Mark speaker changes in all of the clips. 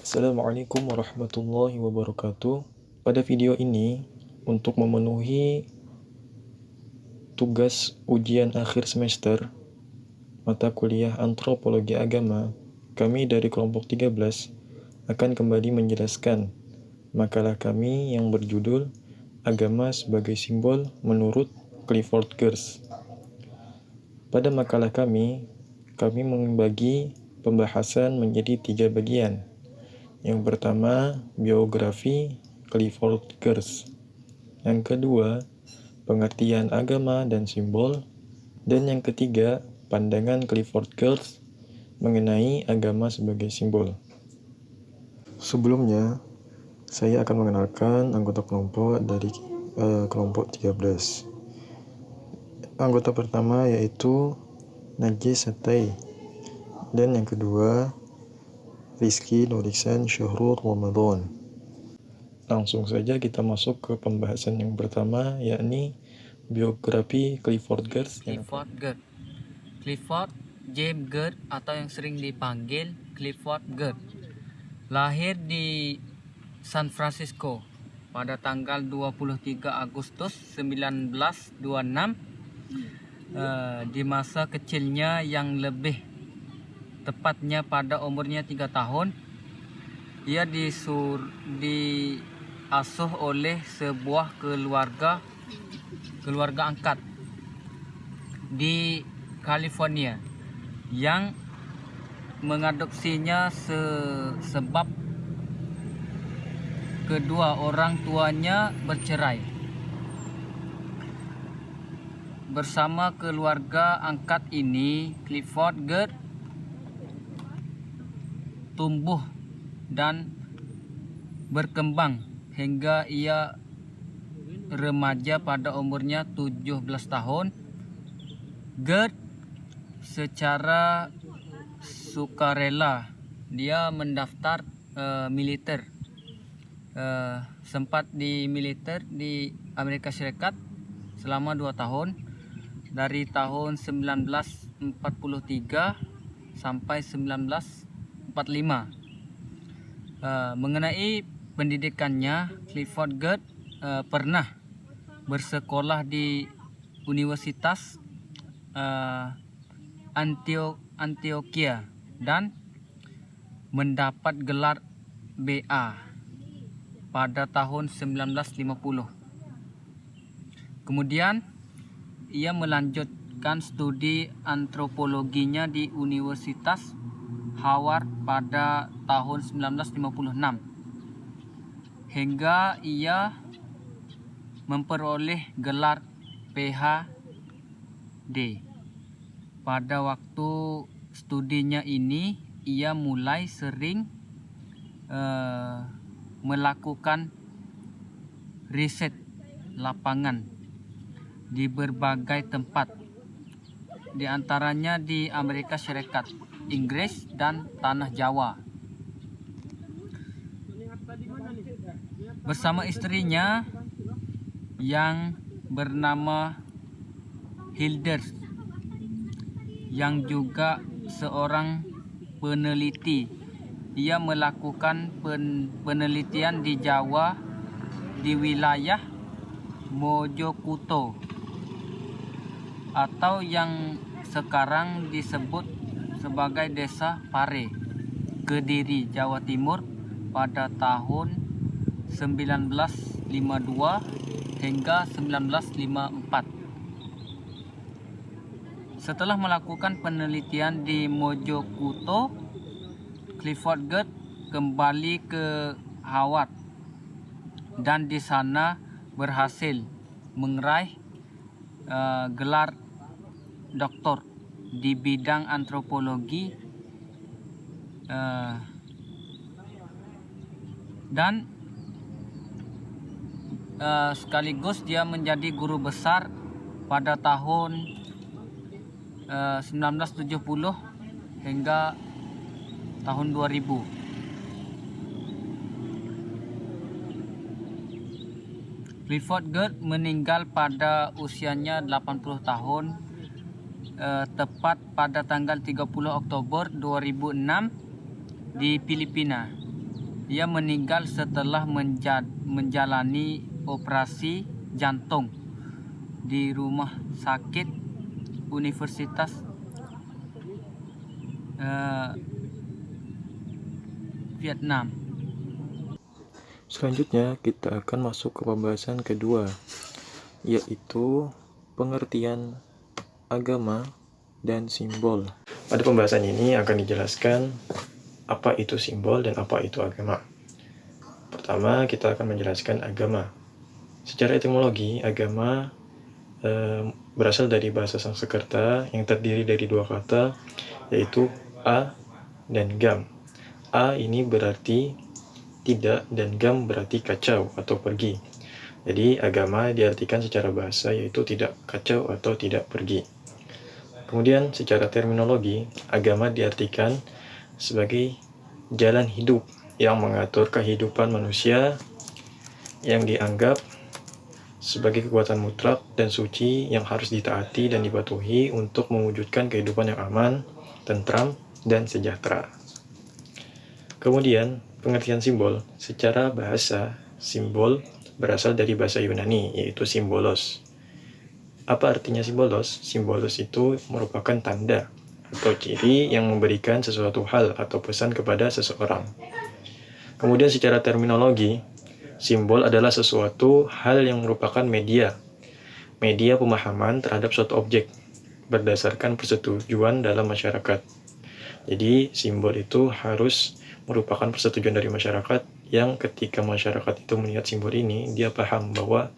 Speaker 1: Assalamualaikum warahmatullahi wabarakatuh. Pada video ini, untuk memenuhi tugas ujian akhir semester mata kuliah Antropologi Agama, kami dari kelompok 13 akan kembali menjelaskan makalah kami yang berjudul Agama sebagai Simbol menurut Clifford Geertz. Pada makalah kami membagi pembahasan menjadi 3 bagian. Yang pertama, biografi Clifford Geertz. Yang kedua, pengertian agama dan simbol. Dan yang ketiga, pandangan Clifford Geertz mengenai agama sebagai simbol. Sebelumnya, saya akan mengenalkan anggota kelompok dari kelompok 13. Anggota pertama yaitu Najis Satai. Dan yang kedua, Rizky Nuriksan Syahrul Ramadan. Langsung saja kita masuk ke pembahasan yang pertama, yakni biografi Clifford Geertz.
Speaker 2: Clifford James Geertz atau yang sering dipanggil Clifford Geertz lahir di San Francisco pada tanggal 23 Agustus 1926. Di masa kecilnya yang lebih tepatnya pada umurnya 3 tahun, ia diasuh oleh sebuah keluarga angkat di California yang mengadopsinya sebab kedua orang tuanya bercerai. Bersama keluarga angkat ini, Clifford Geertz tumbuh dan berkembang hingga ia remaja pada umurnya 17 tahun. Geertz secara sukarela dia mendaftar militer. Sempat di militer di Amerika Serikat selama 2 tahun dari tahun 1943 sampai 1945. Mengenai pendidikannya, Clifford Geertz pernah bersekolah di Universitas Antioquia dan mendapat gelar BA pada tahun 1950. Kemudian ia melanjutkan studi antropologinya di Universitas Howard pada tahun 1956 hingga ia memperoleh gelar PhD. Pada waktu studinya ini ia mulai sering melakukan riset lapangan di berbagai tempat, di antaranya di Amerika Serikat, Inggris, dan Tanah Jawa. Bersama istrinya yang bernama Hilders, yang juga seorang peneliti, ia melakukan penelitian di Jawa di wilayah Mojokuto atau yang sekarang disebut sebagai Desa Pare, Kediri, Jawa Timur pada tahun 1952 hingga 1954. Setelah melakukan penelitian di Mojokuto, Clifford Geertz kembali ke Howard dan di sana berhasil meraih gelar doktor di bidang antropologi dan sekaligus dia menjadi guru besar pada tahun 1970 hingga tahun 2000. Clifford Geertz meninggal pada usianya 80 tahun tepat pada tanggal 30 Oktober 2006 di Filipina. Ia meninggal setelah menjalani operasi jantung di rumah sakit Universitas Vietnam.
Speaker 1: Selanjutnya kita akan masuk ke pembahasan kedua, yaitu pengertian agama dan simbol. Pada pembahasan ini akan dijelaskan apa itu simbol dan apa itu agama. Pertama, kita akan menjelaskan agama. Secara etimologi, agama berasal dari bahasa Sanskerta yang terdiri dari dua kata, yaitu a dan gam. A ini berarti tidak dan gam berarti kacau atau pergi. Jadi agama diartikan secara bahasa yaitu tidak kacau atau tidak pergi. Kemudian secara terminologi, agama diartikan sebagai jalan hidup yang mengatur kehidupan manusia yang dianggap sebagai kekuatan mutlak dan suci yang harus ditaati dan dipatuhi untuk mewujudkan kehidupan yang aman, tentram, dan sejahtera. Kemudian, pengertian simbol. Secara bahasa, simbol berasal dari bahasa Yunani, yaitu simbolos. Apa artinya simbolos? Simbolos itu merupakan tanda atau ciri yang memberikan sesuatu hal atau pesan kepada seseorang. Kemudian secara terminologi, simbol adalah sesuatu hal yang merupakan media pemahaman terhadap suatu objek berdasarkan persetujuan dalam masyarakat. Jadi simbol itu harus merupakan persetujuan dari masyarakat yang ketika masyarakat itu melihat simbol ini, dia paham bahwa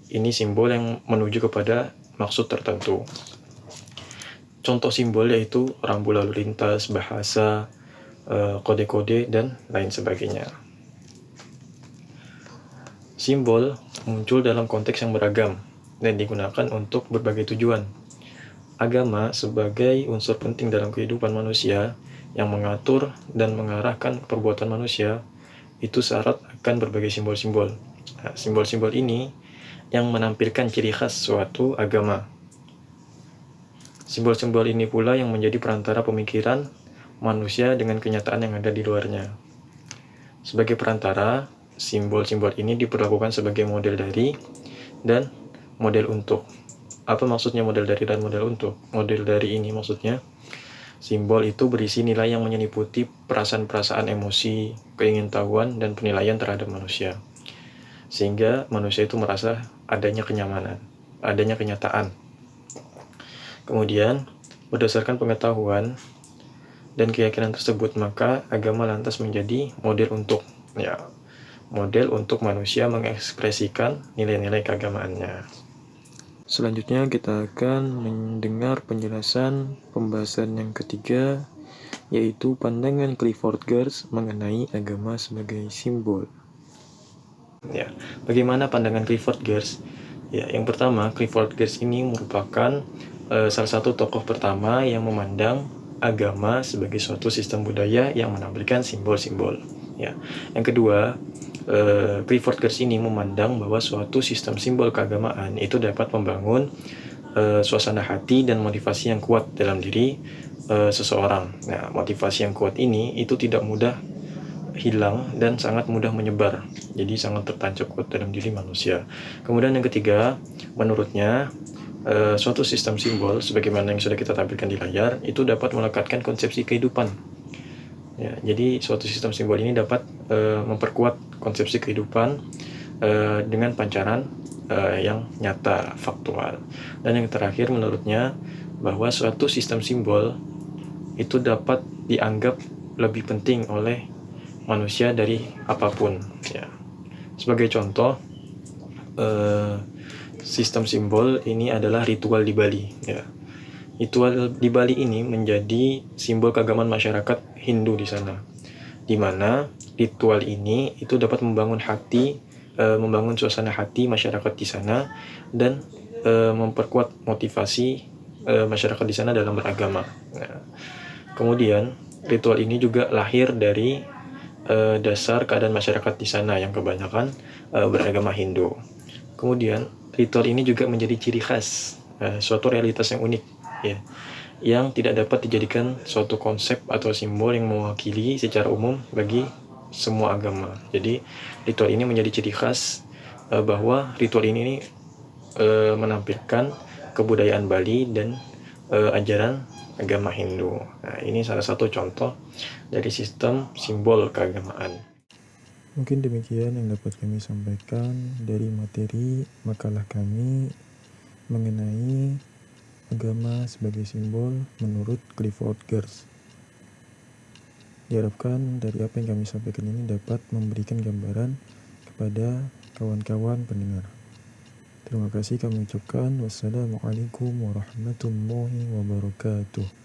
Speaker 1: ini simbol yang menuju kepada maksud tertentu. Contoh simbol yaitu rambu lalu lintas, bahasa, kode-kode, dan lain sebagainya. Simbol muncul dalam konteks yang beragam dan digunakan untuk berbagai tujuan. Agama sebagai unsur penting dalam kehidupan manusia yang mengatur dan mengarahkan perbuatan manusia itu syarat akan berbagai simbol-simbol. Nah, simbol-simbol ini yang menampilkan ciri khas suatu agama. Simbol-simbol ini pula yang menjadi perantara pemikiran manusia dengan kenyataan yang ada di luarnya. Sebagai perantara, simbol-simbol ini diperlakukan sebagai model dari dan model untuk. Apa maksudnya model dari dan model untuk? Model dari ini maksudnya, simbol itu berisi nilai yang menyeliputi perasaan-perasaan emosi, keingintahuan, dan penilaian terhadap manusia. Sehingga manusia itu merasa adanya kenyamanan, adanya kenyataan. Kemudian, berdasarkan pengetahuan dan keyakinan tersebut, maka agama lantas menjadi model untuk, model untuk manusia mengekspresikan nilai-nilai keagamaannya. Selanjutnya kita akan mendengar penjelasan pembahasan yang ketiga, yaitu pandangan Clifford Geertz mengenai agama sebagai simbol. Bagaimana pandangan Clifford Geertz? Yang pertama, Clifford Geertz ini merupakan salah satu tokoh pertama yang memandang agama sebagai suatu sistem budaya yang menampilkan simbol-simbol. Yang kedua, Clifford Geertz ini memandang bahwa suatu sistem simbol keagamaan itu dapat membangun suasana hati dan motivasi yang kuat dalam diri seseorang. Nah, motivasi yang kuat ini itu tidak mudah hilang dan sangat mudah menyebar. Jadi sangat tertancap kuat dalam diri manusia. Kemudian yang ketiga, menurutnya suatu sistem simbol sebagaimana yang sudah kita tampilkan di layar itu dapat melekatkan konsepsi kehidupan. Jadi suatu sistem simbol ini dapat memperkuat konsepsi kehidupan dengan pancaran yang nyata, faktual. Dan yang terakhir menurutnya bahwa suatu sistem simbol itu dapat dianggap lebih penting oleh manusia dari apapun. Sebagai contoh, sistem simbol ini adalah ritual di Bali. Ritual di Bali ini menjadi simbol keagamaan masyarakat Hindu di sana, di mana ritual ini itu dapat membangun hati, membangun suasana hati masyarakat di sana dan memperkuat motivasi masyarakat di sana dalam beragama. Kemudian ritual ini juga lahir dari dasar keadaan masyarakat di sana yang kebanyakan beragama Hindu. Kemudian ritual ini juga menjadi ciri khas suatu realitas yang unik, yang tidak dapat dijadikan suatu konsep atau simbol yang mewakili secara umum bagi semua agama. Jadi ritual ini menjadi ciri khas bahwa ritual ini menampilkan kebudayaan Bali dan ajaran agama Hindu. Nah, ini salah satu contoh dari sistem simbol keagamaan. Mungkin demikian yang dapat kami sampaikan dari materi makalah kami mengenai agama sebagai simbol menurut Clifford Geertz. Diharapkan dari apa yang kami sampaikan ini dapat memberikan gambaran kepada kawan-kawan pendengar. Terima kasih kami ucapkan. Wassalamualaikum warahmatullahi wabarakatuh.